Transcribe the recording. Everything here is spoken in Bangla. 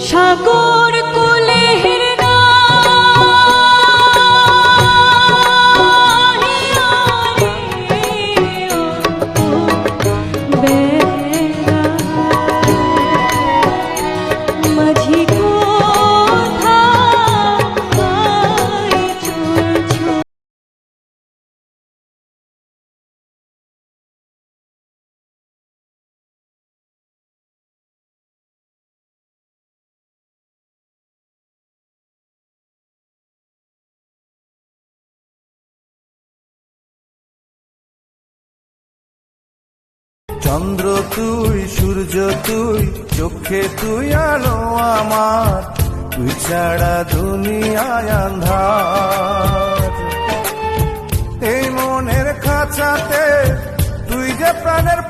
সাগর কোলে চন্দ্র তুই, সূর্য তুই, চোখে তুই আলো আমার, তুই ছাড়া দুনিয়ায় আন্ধার। এই মনের খাঁচাতে তুই যে প্রাণের